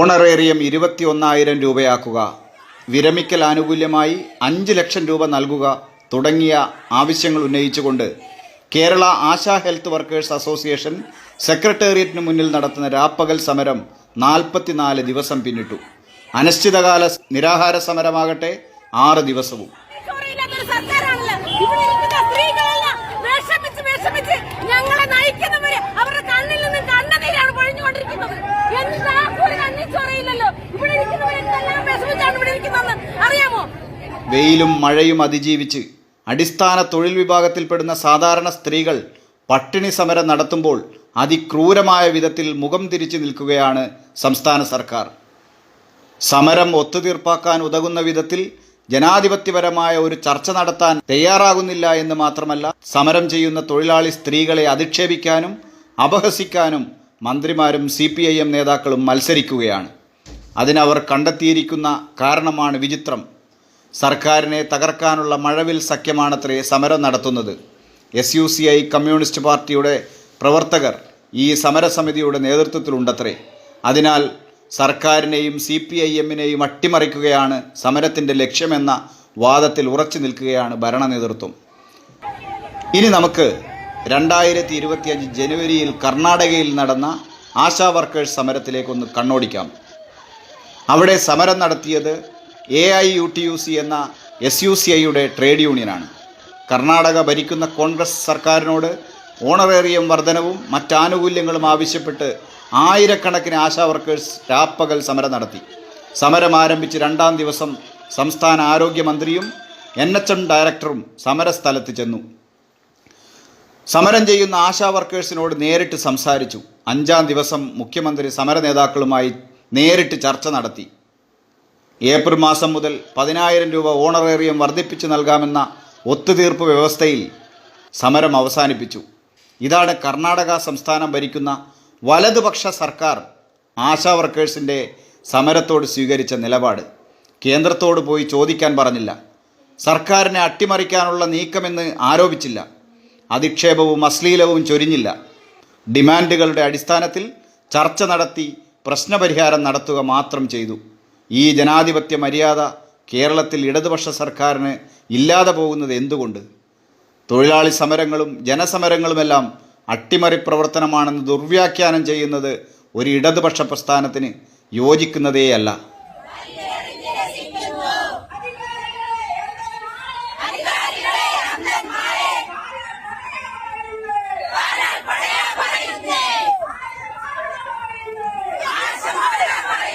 Honorarium 21,000 രൂപയാക്കുക, വിരമിക്കൽ ആനുകൂല്യമായി 5 ലക്ഷം രൂപ നൽകുക തുടങ്ങിയ ആവശ്യങ്ങൾ ഉന്നയിച്ചുകൊണ്ട് Kerala ASHA health workers association സെക്രട്ടേറിയറ്റിന് മുന്നിൽ നടത്തുന്ന രാപ്പകൽ സമരം 44 ദിവസം പിന്നിട്ടു. അനിശ്ചിതകാല നിരാഹാര സമരമാകട്ടെ 6 ദിവസവും. വെയിലും മഴയും അതിജീവിച്ച് അടിസ്ഥാന തൊഴിൽ വിഭാഗത്തിൽപ്പെടുന്ന സാധാരണ സ്ത്രീകൾ പട്ടിണി സമരം നടത്തുമ്പോൾ അതിക്രൂരമായ വിധത്തിൽ മുഖം തിരിച്ചു നിൽക്കുകയാണ് സംസ്ഥാന സർക്കാർ. സമരം ഒത്തുതീർപ്പാക്കാൻ ഉതകുന്ന വിധത്തിൽ ജനാധിപത്യപരമായ ഒരു ചർച്ച നടത്താൻ തയ്യാറാകുന്നില്ല എന്ന് മാത്രമല്ല, സമരം ചെയ്യുന്ന തൊഴിലാളി സ്ത്രീകളെ അധിക്ഷേപിക്കാനും അപഹസിക്കാനും മന്ത്രിമാരും CPIM നേതാക്കളും മത്സരിക്കുകയാണ്. അതിനവർ കണ്ടെത്തിയിരിക്കുന്ന കാരണമാണ് വിചിത്രം. സർക്കാരിനെ തകർക്കാനുള്ള മഴവിൽ സഖ്യമാണത്രേ സമരം നടത്തുന്നത്. SUCI കമ്മ്യൂണിസ്റ്റ് പാർട്ടിയുടെ പ്രവർത്തകർ ഈ സമരസമിതിയുടെ നേതൃത്വത്തിലുണ്ടത്രേ. അതിനാൽ സർക്കാരിനെയും CPIMനെയും അട്ടിമറിക്കുകയാണ് സമരത്തിൻ്റെ ലക്ഷ്യമെന്ന വാദത്തിൽ ഉറച്ചു നിൽക്കുകയാണ് ഭരണ നേതൃത്വം. ഇനി നമുക്ക് 2025 ജനുവരിയിൽ കർണാടകയിൽ നടന്ന ആശാ വർക്കേഴ്സ് സമരത്തിലേക്കൊന്ന് കണ്ണോടിക്കാം. അവിടെ സമരം നടത്തിയത് AIUTUC എന്ന SUCIയുടെ ട്രേഡ് യൂണിയനാണ്. കർണാടക ഭരിക്കുന്ന കോൺഗ്രസ് സർക്കാരിനോട് ഓണറേറിയം വർധനവും മറ്റാനുകൂല്യങ്ങളും ആവശ്യപ്പെട്ട് ആയിരക്കണക്കിന് ആശാ വർക്കേഴ്സ് രാപ്പകൽ സമരം നടത്തി. സമരം ആരംഭിച്ച് 2-ാം ദിവസം സംസ്ഥാന ആരോഗ്യമന്ത്രിയും NHM ഡയറക്ടറും സമരസ്ഥലത്ത് ചെന്നു. സമരം ചെയ്യുന്ന ആശാ വർക്കേഴ്സിനോട് നേരിട്ട് സംസാരിച്ചു. 5-ാം ദിവസം മുഖ്യമന്ത്രി സമര നേതാക്കളുമായി നേരിട്ട് ചർച്ച നടത്തി. ഏപ്രിൽ മാസം മുതൽ 10,000 രൂപ ഓണറേറിയം വർദ്ധിപ്പിച്ചു നൽകാമെന്ന ഒത്തുതീർപ്പ് വ്യവസ്ഥയിൽ സമരം അവസാനിപ്പിച്ചു. ഇതാണ് കർണാടക സംസ്ഥാനം ഭരിക്കുന്ന വലതുപക്ഷ സർക്കാർ ആശാ വർക്കേഴ്സിൻ്റെ സമരത്തോട് സ്വീകരിച്ച നിലപാട്. കേന്ദ്രത്തോട് പോയി ചോദിക്കാൻ പറഞ്ഞില്ല, സർക്കാരിനെ അട്ടിമറിക്കാനുള്ള നീക്കമെന്ന് ആരോപിച്ചില്ല, അധിക്ഷേപവും അശ്ലീലവും ചൊരിഞ്ഞില്ല. ഡിമാൻഡുകളുടെ അടിസ്ഥാനത്തിൽ ചർച്ച നടത്തി പ്രശ്നപരിഹാരം നടത്തുക മാത്രം ചെയ്തു. ഈ ജനാധിപത്യ മര്യാദ കേരളത്തിൽ ഇടതുപക്ഷ സർക്കാരിന് ഇല്ലാതെ പോകുന്നത് എന്തുകൊണ്ട്? തൊഴിലാളി സമരങ്ങളും ജനസമരങ്ങളുമെല്ലാം അട്ടിമറി പ്രവർത്തനമാണെന്ന് ദുർവ്യാഖ്യാനം ചെയ്യുന്നത് ഒരു ഇടതുപക്ഷ പ്രസ്ഥാനത്തിന് യോജിക്കുന്നതേയല്ല.